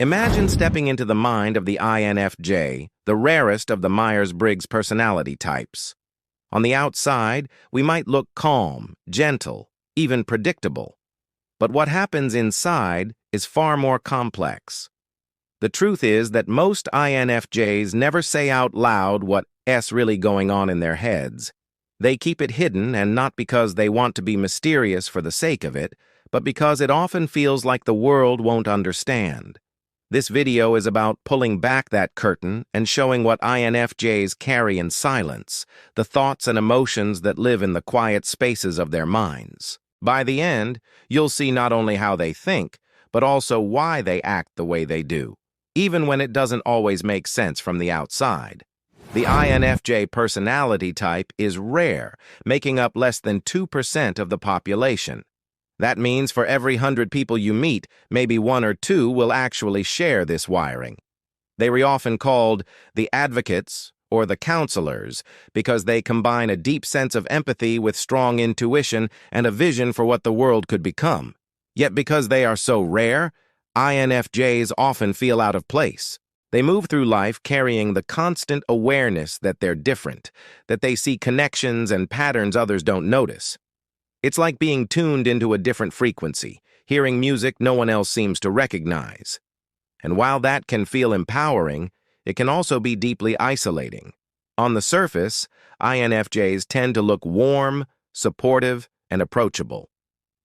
Imagine stepping into the mind of the INFJ, the rarest of the Myers-Briggs personality types. On the outside, we might look calm, gentle, even predictable. But what happens inside is far more complex. The truth is that most INFJs never say out loud what's really going on in their heads. They keep it hidden, and not because they want to be mysterious for the sake of it, but because it often feels like the world won't understand. This video is about pulling back that curtain and showing what INFJs carry in silence, the thoughts and emotions that live in the quiet spaces of their minds. By the end, you'll see not only how they think, but also why they act the way they do, even when it doesn't always make sense from the outside. The INFJ personality type is rare, making up less than 2% of the population. That means for every 100 people you meet, maybe 1 or 2 will actually share this wiring. They are often called the advocates or the counselors because they combine a deep sense of empathy with strong intuition and a vision for what the world could become. Yet because they are so rare, INFJs often feel out of place. They move through life carrying the constant awareness that they're different, that they see connections and patterns others don't notice. It's like being tuned into a different frequency, hearing music no one else seems to recognize. And while that can feel empowering, it can also be deeply isolating. On the surface, INFJs tend to look warm, supportive, and approachable.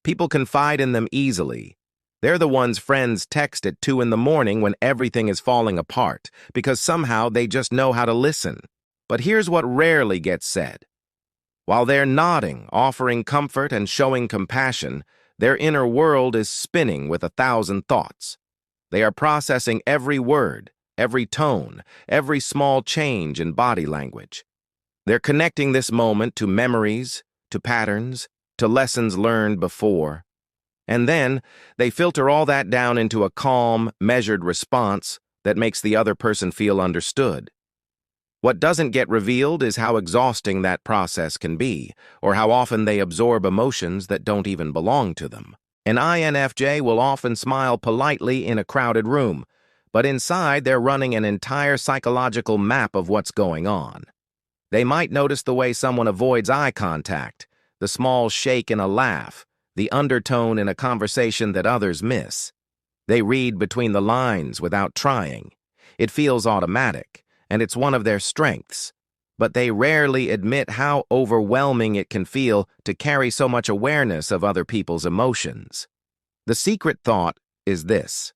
People confide in them easily. They're the ones friends text at 2 in the morning when everything is falling apart, because somehow they just know how to listen. But here's what rarely gets said. While they're nodding, offering comfort, and showing compassion, their inner world is spinning with 1,000 thoughts. They are processing every word, every tone, every small change in body language. They're connecting this moment to memories, to patterns, to lessons learned before. And then, they filter all that down into a calm, measured response that makes the other person feel understood. What doesn't get revealed is how exhausting that process can be, or how often they absorb emotions that don't even belong to them. An INFJ will often smile politely in a crowded room, but inside they're running an entire psychological map of what's going on. They might notice the way someone avoids eye contact, the small shake in a laugh, the undertone in a conversation that others miss. They read between the lines without trying. It feels automatic, and it's one of their strengths, but they rarely admit how overwhelming it can feel to carry so much awareness of other people's emotions. The secret thought is this: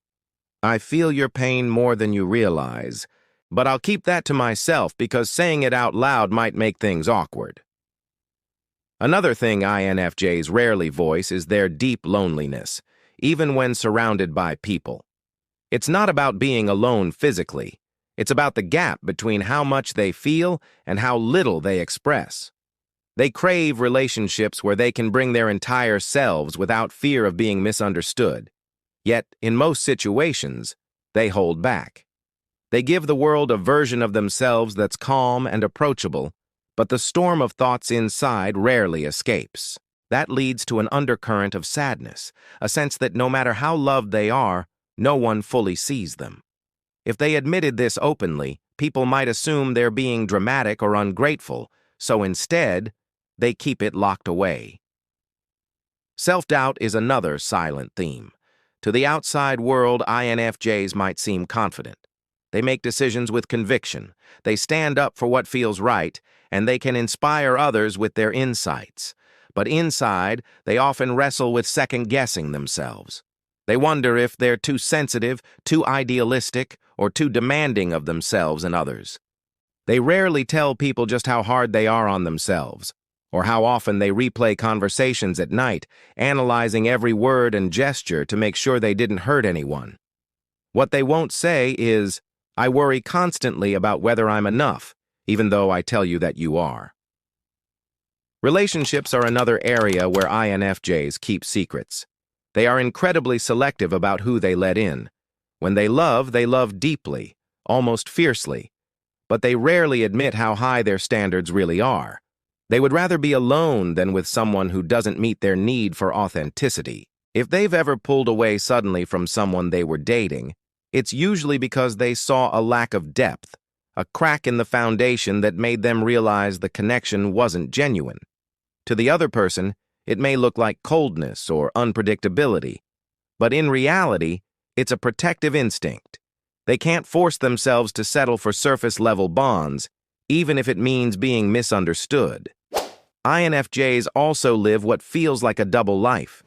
I feel your pain more than you realize, but I'll keep that to myself because saying it out loud might make things awkward. Another thing INFJs rarely voice is their deep loneliness, even when surrounded by people. It's not about being alone physically. It's about the gap between how much they feel and how little they express. They crave relationships where they can bring their entire selves without fear of being misunderstood. Yet, in most situations, they hold back. They give the world a version of themselves that's calm and approachable, but the storm of thoughts inside rarely escapes. That leads to an undercurrent of sadness, a sense that no matter how loved they are, no one fully sees them. If they admitted this openly, people might assume they're being dramatic or ungrateful, so instead, they keep it locked away. Self-doubt is another silent theme. To the outside world, INFJs might seem confident. They make decisions with conviction, they stand up for what feels right, and they can inspire others with their insights. But inside, they often wrestle with second-guessing themselves. They wonder if they're too sensitive, too idealistic, or too demanding of themselves and others. They rarely tell people just how hard they are on themselves, or how often they replay conversations at night, analyzing every word and gesture to make sure they didn't hurt anyone. What they won't say is, I worry constantly about whether I'm enough, even though I tell you that you are. Relationships are another area where INFJs keep secrets. They are incredibly selective about who they let in. When they love deeply, almost fiercely. But they rarely admit how high their standards really are. They would rather be alone than with someone who doesn't meet their need for authenticity. If they've ever pulled away suddenly from someone they were dating, It's usually because they saw a lack of depth, a crack in the foundation that made them realize the connection wasn't genuine. To the other person, it may look like coldness or unpredictability, but in reality, it's a protective instinct. They can't force themselves to settle for surface-level bonds, even if it means being misunderstood. INFJs also live what feels like a double life.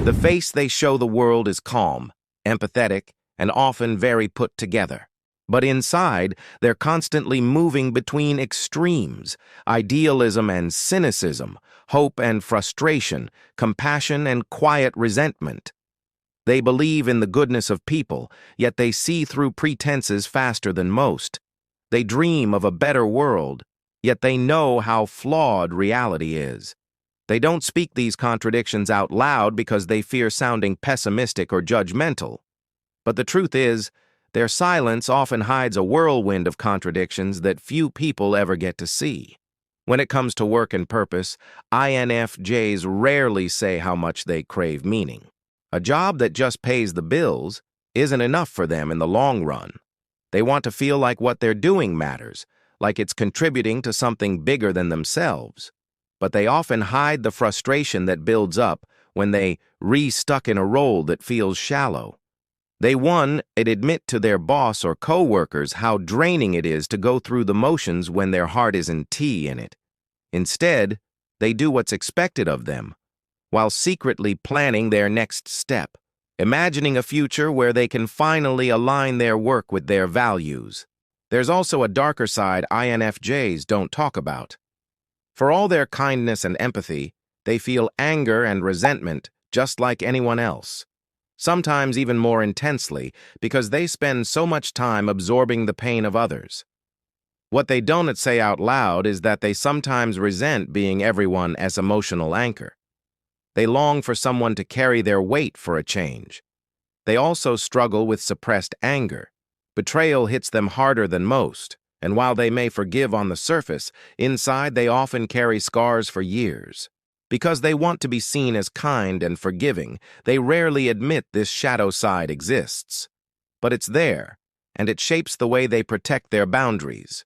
The face they show the world is calm, empathetic, and often very put together. But inside, they're constantly moving between extremes: idealism and cynicism, hope and frustration, compassion and quiet resentment. They believe in the goodness of people, yet they see through pretenses faster than most. They dream of a better world, yet they know how flawed reality is. They don't speak these contradictions out loud because they fear sounding pessimistic or judgmental. But the truth is, their silence often hides a whirlwind of contradictions that few people ever get to see. When it comes to work and purpose, INFJs rarely say how much they crave meaning. A job that just pays the bills isn't enough for them in the long run. They want to feel like what they're doing matters, like it's contributing to something bigger than themselves. But they often hide the frustration that builds up when they re-stuck in a role that feels shallow. They admit to their boss or coworkers how draining it is to go through the motions when their heart isn't tea in it. Instead, they do what's expected of them, while secretly planning their next step, imagining a future where they can finally align their work with their values. There's also a darker side INFJs don't talk about. For all their kindness and empathy, they feel anger and resentment just like anyone else. Sometimes even more intensely, because they spend so much time absorbing the pain of others. What they don't say out loud is that they sometimes resent being everyone's emotional anchor. They long for someone to carry their weight for a change. They also struggle with suppressed anger. Betrayal hits them harder than most, and while they may forgive on the surface, inside they often carry scars for years. Because they want to be seen as kind and forgiving, they rarely admit this shadow side exists. But it's there, and it shapes the way they protect their boundaries.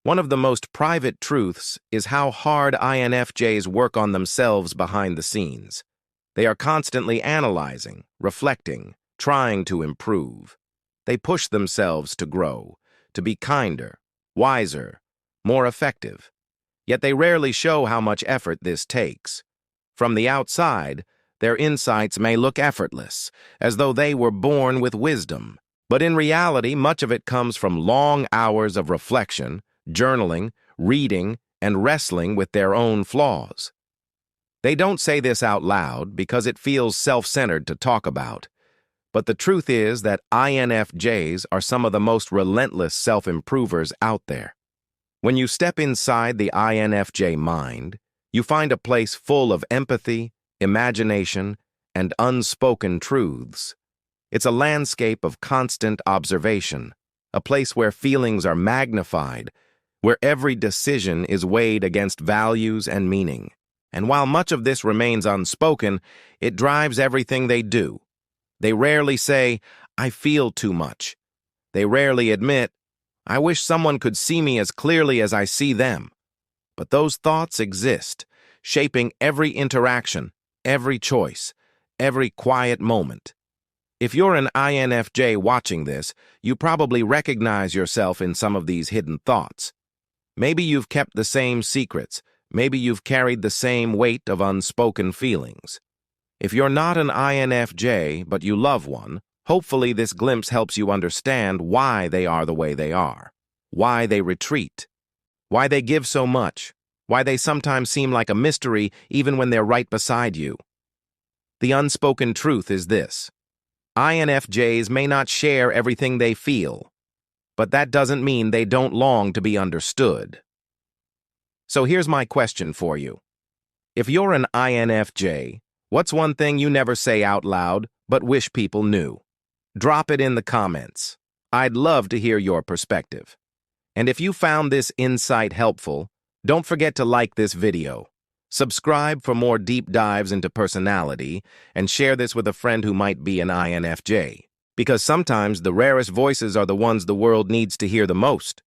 One of the most private truths is how hard INFJs work on themselves behind the scenes. They are constantly analyzing, reflecting, trying to improve. They push themselves to grow, to be kinder, wiser, more effective. Yet they rarely show how much effort this takes. From the outside, their insights may look effortless, as though they were born with wisdom. But in reality, much of it comes from long hours of reflection, journaling, reading, and wrestling with their own flaws. They don't say this out loud because it feels self-centered to talk about. But the truth is that INFJs are some of the most relentless self-improvers out there. When you step inside the INFJ mind, you find a place full of empathy, imagination, and unspoken truths. It's a landscape of constant observation, a place where feelings are magnified, where every decision is weighed against values and meaning. And while much of this remains unspoken, it drives everything they do. They rarely say, "I feel too much." They rarely admit, "I wish someone could see me as clearly as I see them." But those thoughts exist, shaping every interaction, every choice, every quiet moment. If you're an INFJ watching this, you probably recognize yourself in some of these hidden thoughts. Maybe you've kept the same secrets. Maybe you've carried the same weight of unspoken feelings. If you're not an INFJ, but you love one, hopefully this glimpse helps you understand why they are the way they are, why they retreat, why they give so much, why they sometimes seem like a mystery even when they're right beside you. The unspoken truth is this: INFJs may not share everything they feel, but that doesn't mean they don't long to be understood. So here's my question for you. If you're an INFJ, what's one thing you never say out loud but wish people knew? Drop it in the comments. I'd love to hear your perspective. And if you found this insight helpful, don't forget to like this video, subscribe for more deep dives into personality, and share this with a friend who might be an INFJ. because sometimes the rarest voices are the ones the world needs to hear the most.